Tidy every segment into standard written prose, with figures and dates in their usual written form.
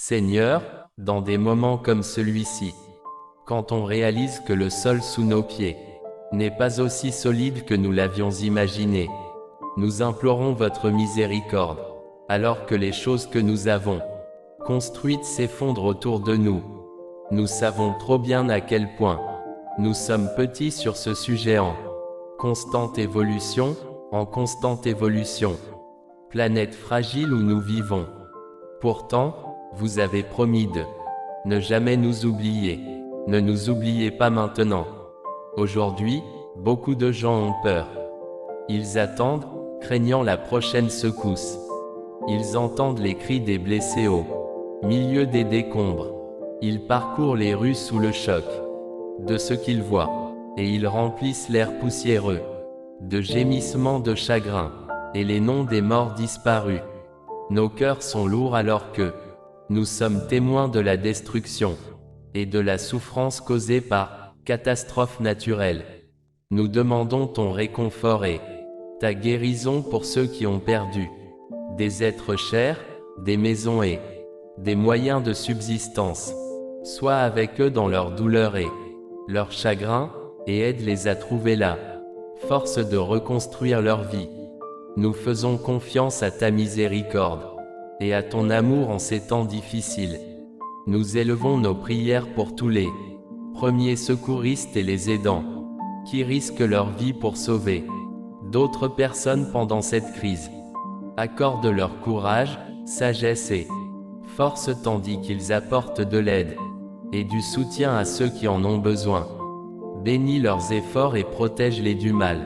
Seigneur, dans des moments comme celui-ci, quand on réalise que le sol sous nos pieds n'est pas aussi solide que nous l'avions imaginé, nous implorons votre miséricorde, alors que les choses que nous avons construites s'effondrent autour de nous. Nous savons trop bien à quel point nous sommes petits sur ce sujet en constante évolution, planète fragile où nous vivons. Pourtant, vous avez promis de ne jamais nous oublier. Ne nous oubliez pas maintenant. Aujourd'hui, beaucoup de gens ont peur. Ils attendent, craignant la prochaine secousse. Ils entendent les cris des blessés au milieu des décombres. Ils parcourent les rues sous le choc de ce qu'ils voient, et ils remplissent l'air poussiéreux de gémissements de chagrin, et les noms des morts disparus. Nos cœurs sont lourds alors que nous sommes témoins de la destruction et de la souffrance causée par catastrophes naturelles. Nous demandons ton réconfort et ta guérison pour ceux qui ont perdu des êtres chers, des maisons et des moyens de subsistance. Sois avec eux dans leur douleur et leur chagrin, et aide-les à trouver la force de reconstruire leur vie. Nous faisons confiance à ta miséricorde et à ton amour en ces temps difficiles. Nous élevons nos prières pour tous les premiers secouristes et les aidants qui risquent leur vie pour sauver d'autres personnes pendant cette crise. Accorde leur courage, sagesse et force tandis qu'ils apportent de l'aide et du soutien à ceux qui en ont besoin. Bénis leurs efforts et protège-les du mal.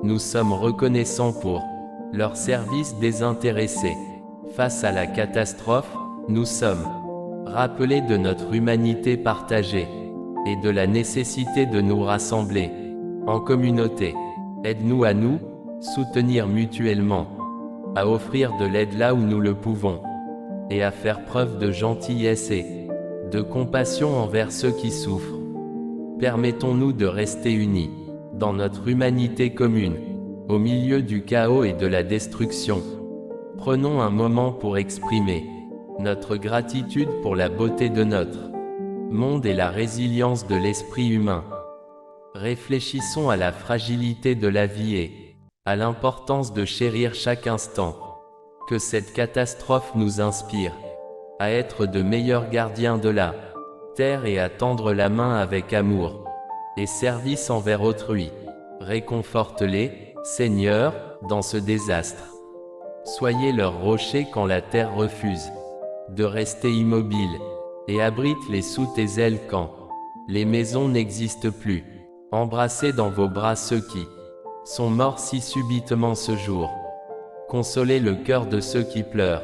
Nous sommes reconnaissants pour leur service désintéressé. Face à la catastrophe, nous sommes rappelés de notre humanité partagée et de la nécessité de nous rassembler en communauté. Aide-nous à nous soutenir mutuellement, à offrir de l'aide là où nous le pouvons, et à faire preuve de gentillesse et de compassion envers ceux qui souffrent. Permettons-nous de rester unis dans notre humanité commune, au milieu du chaos et de la destruction. Prenons un moment pour exprimer notre gratitude pour la beauté de notre monde et la résilience de l'esprit humain. Réfléchissons à la fragilité de la vie et à l'importance de chérir chaque instant. Que cette catastrophe nous inspire à être de meilleurs gardiens de la terre et à tendre la main avec amour et service envers autrui. Réconforte-les, Seigneur, dans ce désastre. Soyez leur rocher quand la terre refuse de rester immobile, et abrite-les sous tes ailes quand les maisons n'existent plus. Embrassez dans vos bras ceux qui sont morts si subitement ce jour. Consolez le cœur de ceux qui pleurent,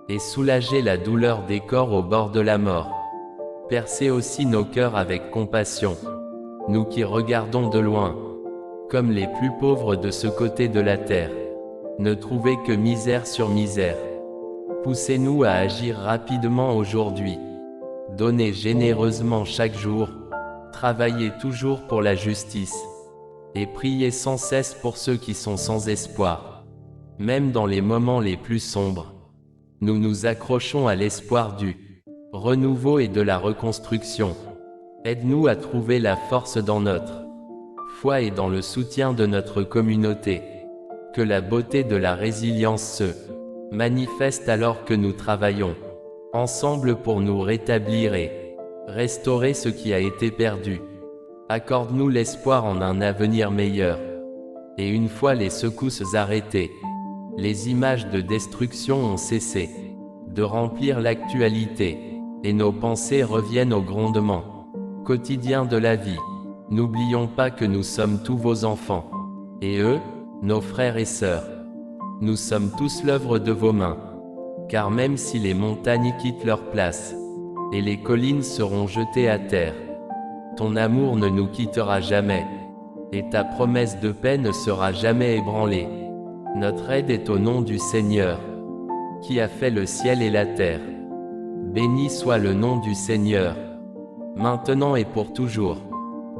et soulagez la douleur des corps au bord de la mort. Percez aussi nos cœurs avec compassion, nous qui regardons de loin, comme les plus pauvres de ce côté de la terre. Ne trouvez que misère sur misère. Poussez-nous à agir rapidement aujourd'hui. Donnez généreusement chaque jour. Travaillez toujours pour la justice. Et priez sans cesse pour ceux qui sont sans espoir. Même dans les moments les plus sombres, nous nous accrochons à l'espoir du renouveau et de la reconstruction. Aide-nous à trouver la force dans notre foi et dans le soutien de notre communauté. Que la beauté de la résilience se manifeste alors que nous travaillons ensemble pour nous rétablir et restaurer ce qui a été perdu. Accorde-nous l'espoir en un avenir meilleur. Et une fois les secousses arrêtées, les images de destruction ont cessé de remplir l'actualité, et nos pensées reviennent au grondement quotidien de la vie. N'oublions pas que nous sommes tous vos enfants, et eux, nos frères et sœurs. Nous sommes tous l'œuvre de vos mains. Car même si les montagnes quittent leur place, et les collines seront jetées à terre, ton amour ne nous quittera jamais, et ta promesse de paix ne sera jamais ébranlée. Notre aide est au nom du Seigneur, qui a fait le ciel et la terre. Béni soit le nom du Seigneur, maintenant et pour toujours.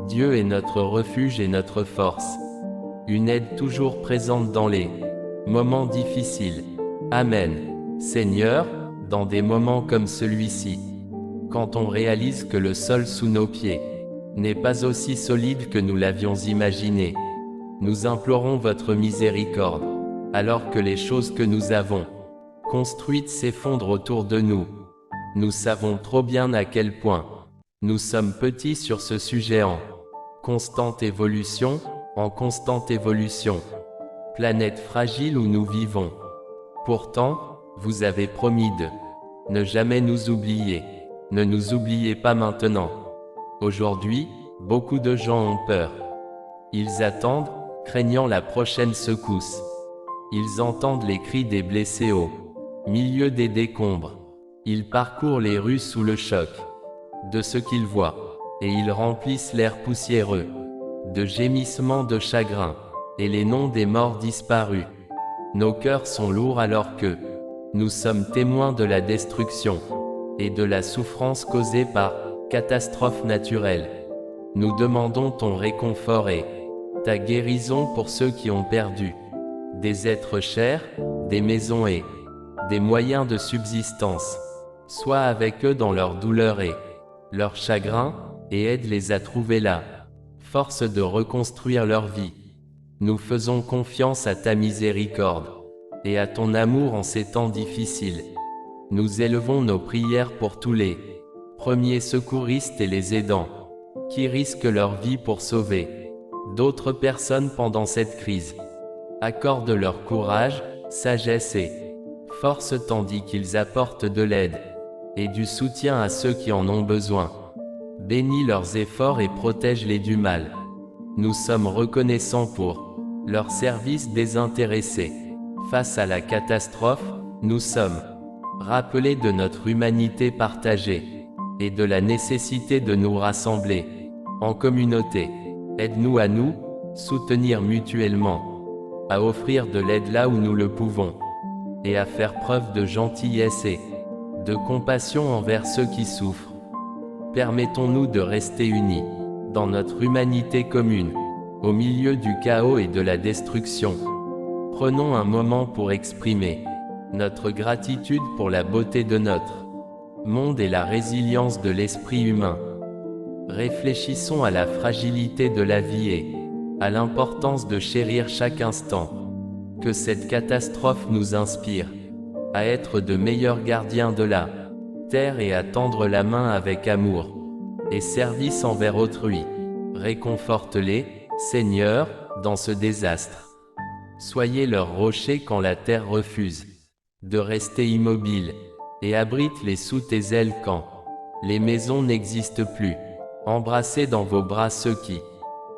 Dieu est notre refuge et notre force, une aide toujours présente dans les moments difficiles. Amen. Seigneur, dans des moments comme celui-ci, quand on réalise que le sol sous nos pieds n'est pas aussi solide que nous l'avions imaginé. Nous implorons votre miséricorde, alors que les choses que nous avons construites s'effondrent autour de nous. Nous savons trop bien à quel point nous sommes petits sur ce sujet en constante évolution, planète fragile où nous vivons. Pourtant, vous avez promis de ne jamais nous oublier. Ne nous oubliez pas maintenant. Aujourd'hui, beaucoup de gens ont peur. Ils attendent, craignant la prochaine secousse. Ils entendent les cris des blessés au milieu des décombres. Ils parcourent les rues sous le choc de ce qu'ils voient, et ils remplissent l'air poussiéreux de gémissements de chagrin, et les noms des morts disparus. Nos cœurs sont lourds alors que nous sommes témoins de la destruction et de la souffrance causée par catastrophes naturelles. Nous demandons ton réconfort et ta guérison pour ceux qui ont perdu des êtres chers, des maisons et des moyens de subsistance. Sois avec eux dans leur douleur et leur chagrin, et aide-les à trouver la force de reconstruire leur vie. Nous faisons confiance à ta miséricorde et à ton amour en ces temps difficiles. Nous élevons nos prières pour tous les premiers secouristes et les aidants qui risquent leur vie pour sauver d'autres personnes pendant cette crise. Accorde leur courage, sagesse et force tandis qu'ils apportent de l'aide et du soutien à ceux qui en ont besoin. Bénis leurs efforts et protège-les du mal. Nous sommes reconnaissants pour leur service désintéressé. Face à la catastrophe, nous sommes rappelés de notre humanité partagée et de la nécessité de nous rassembler en communauté. Aide-nous à nous soutenir mutuellement, à offrir de l'aide là où nous le pouvons, et à faire preuve de gentillesse et de compassion envers ceux qui souffrent. Permettons-nous de rester unis dans notre humanité commune, au milieu du chaos et de la destruction. Prenons un moment pour exprimer notre gratitude pour la beauté de notre monde et la résilience de l'esprit humain. Réfléchissons à la fragilité de la vie et à l'importance de chérir chaque instant que cette catastrophe nous inspire, à être de meilleurs gardiens de la terre et à tendre la main avec amour et service envers autrui. Réconforte-les, Seigneur, dans ce désastre. Soyez leur rocher quand la terre refuse de rester immobile, et abrite-les sous tes ailes quand les maisons n'existent plus. Embrassez dans vos bras ceux qui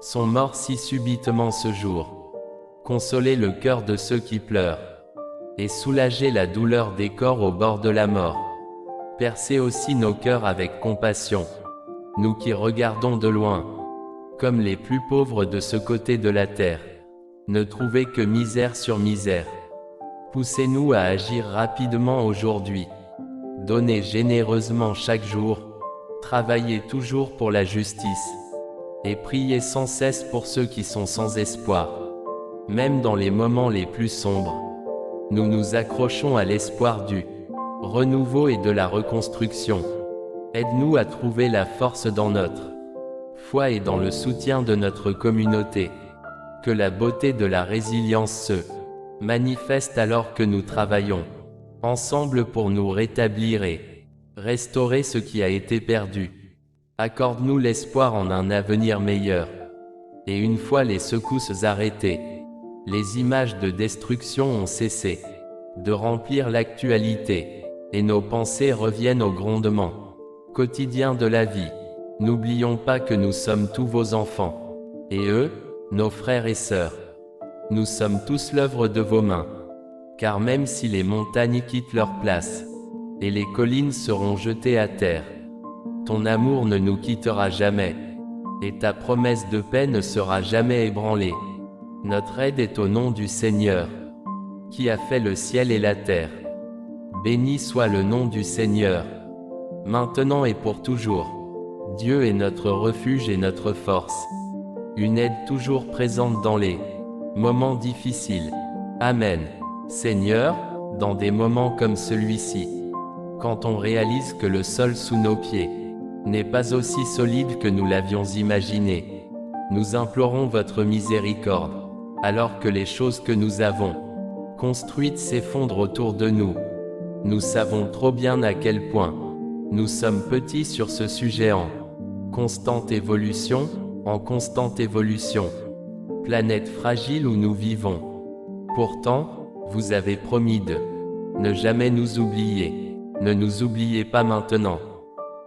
sont morts si subitement ce jour. Consolez le cœur de ceux qui pleurent, et soulagez la douleur des corps au bord de la mort. Percez aussi nos cœurs avec compassion, nous qui regardons de loin, comme les plus pauvres de ce côté de la terre. Ne trouvez que misère sur misère. Poussez-nous à agir rapidement aujourd'hui. Donnez généreusement chaque jour. Travaillez toujours pour la justice. Et priez sans cesse pour ceux qui sont sans espoir. Même dans les moments les plus sombres, nous nous accrochons à l'espoir du renouveau et de la reconstruction. Aide-nous à trouver la force dans notre foi et dans le soutien de notre communauté. Que la beauté de la résilience se manifeste alors que nous travaillons ensemble pour nous rétablir et restaurer ce qui a été perdu. Accorde-nous l'espoir en un avenir meilleur. Et une fois les secousses arrêtées, les images de destruction ont cessé de remplir l'actualité, et nos pensées reviennent au grondement quotidien de la vie. N'oublions pas que nous sommes tous vos enfants, et eux, nos frères et sœurs. Nous sommes tous l'œuvre de vos mains. Car même si les montagnes quittent leur place, et les collines seront jetées à terre, ton amour ne nous quittera jamais, et ta promesse de paix ne sera jamais ébranlée. Notre aide est au nom du Seigneur, qui a fait le ciel et la terre. Béni soit le nom du Seigneur, maintenant et pour toujours. Dieu est notre refuge et notre force, une aide toujours présente dans les moments difficiles. Amen. Seigneur, dans des moments comme celui-ci, quand on réalise que le sol sous nos pieds n'est pas aussi solide que nous l'avions imaginé. Nous implorons votre miséricorde, alors que les choses que nous avons construites s'effondrent autour de nous. Nous savons trop bien à quel point nous sommes petits sur ce sujet en constante évolution, planète fragile où nous vivons. Pourtant, vous avez promis de ne jamais nous oublier. Ne nous oubliez pas maintenant.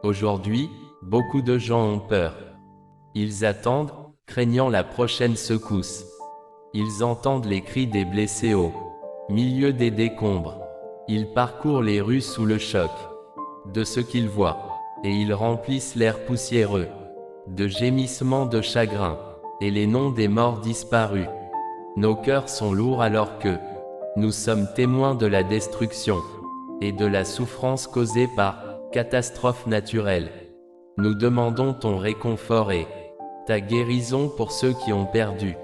Aujourd'hui, beaucoup de gens ont peur. Ils attendent, craignant la prochaine secousse. Ils entendent les cris des blessés au milieu des décombres. Ils parcourent les rues sous le choc de ce qu'ils voient, et ils remplissent l'air poussiéreux de gémissements de chagrin, et les noms des morts disparus. Nos cœurs sont lourds alors que nous sommes témoins de la destruction et de la souffrance causée par catastrophes naturelles. Nous demandons ton réconfort et ta guérison pour ceux qui ont perdu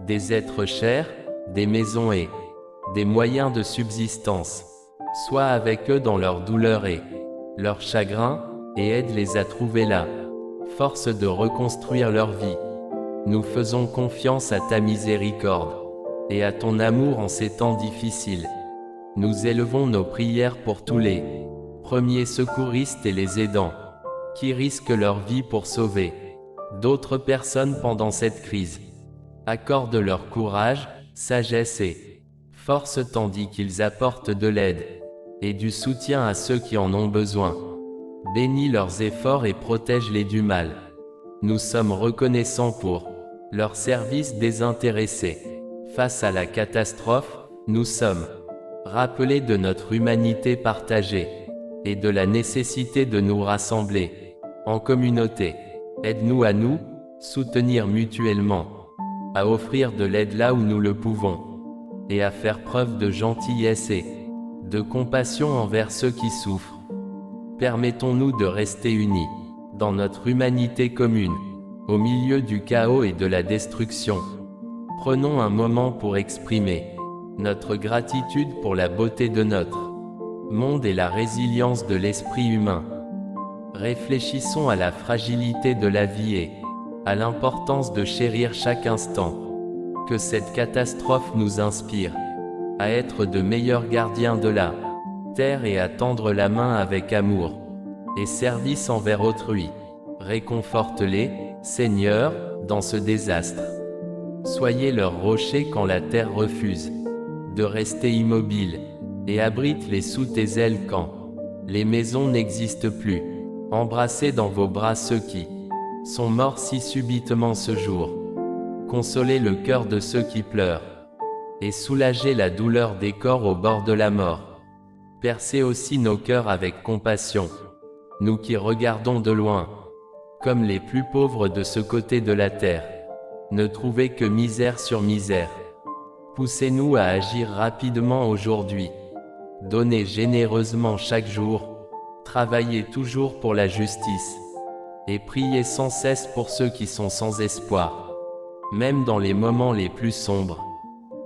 des êtres chers, des maisons et des moyens de subsistance. Sois avec eux dans leur douleur et leur chagrin, et aide-les à trouver la force de reconstruire leur vie. Nous faisons confiance à ta miséricorde et à ton amour en ces temps difficiles. Nous élevons nos prières pour tous les premiers secouristes et les aidants qui risquent leur vie pour sauver d'autres personnes pendant cette crise. Accorde leur courage, sagesse et force tandis qu'ils apportent de l'aide et du soutien à ceux qui en ont besoin. Bénis leurs efforts et protège-les du mal. Nous sommes reconnaissants pour leur service désintéressé. Face à la catastrophe, nous sommes rappelés de notre humanité partagée et de la nécessité de nous rassembler en communauté. Aide-nous à nous soutenir mutuellement, à offrir de l'aide là où nous le pouvons, et à faire preuve de gentillesse et de compassion envers ceux qui souffrent. Permettons-nous de rester unis dans notre humanité commune, au milieu du chaos et de la destruction. Prenons un moment pour exprimer notre gratitude pour la beauté de notre monde et la résilience de l'esprit humain. Réfléchissons à la fragilité de la vie et à l'importance de chérir chaque instant. Que cette catastrophe nous inspire à être de meilleurs gardiens de la terre et à tendre la main avec amour et service envers autrui. Réconforte-les, Seigneur, dans ce désastre. Soyez leur rocher quand la terre refuse de rester immobile, et abrite-les sous tes ailes quand les maisons n'existent plus. Embrassez dans vos bras ceux qui sont morts si subitement ce jour. Consolez le cœur de ceux qui pleurent, et soulagez la douleur des corps au bord de la mort. Percez aussi nos cœurs avec compassion, nous qui regardons de loin, comme les plus pauvres de ce côté de la terre. Ne trouvez que misère sur misère. Poussez-nous à agir rapidement aujourd'hui. Donnez généreusement chaque jour. Travaillez toujours pour la justice. Et priez sans cesse pour ceux qui sont sans espoir. Même dans les moments les plus sombres,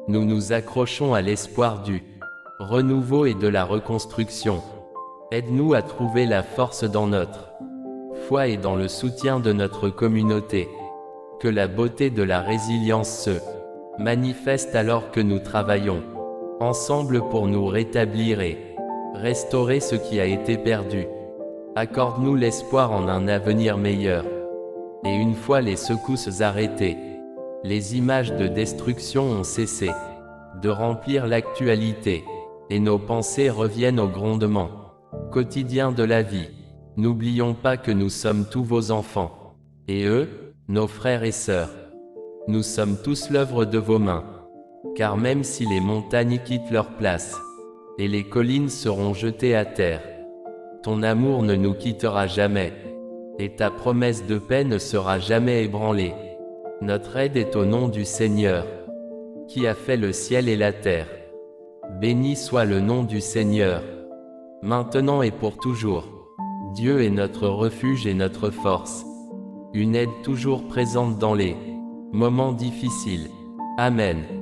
nous nous accrochons à l'espoir du renouveau et de la reconstruction. Aide-nous à trouver la force dans notre foi et dans le soutien de notre communauté. Que la beauté de la résilience se manifeste alors que nous travaillons ensemble pour nous rétablir et restaurer ce qui a été perdu. Accorde-nous l'espoir en un avenir meilleur. Et une fois les secousses arrêtées, les images de destruction ont cessé de remplir l'actualité, et nos pensées reviennent au grondement quotidien de la vie. N'oublions pas que nous sommes tous vos enfants, et eux, nos frères et sœurs. Nous sommes tous l'œuvre de vos mains, car même si les montagnes quittent leur place, et les collines seront jetées à terre, ton amour ne nous quittera jamais, et ta promesse de paix ne sera jamais ébranlée. Notre aide est au nom du Seigneur, qui a fait le ciel et la terre. Béni soit le nom du Seigneur, maintenant et pour toujours. Dieu est notre refuge et notre force, une aide toujours présente dans les moments difficiles. Amen.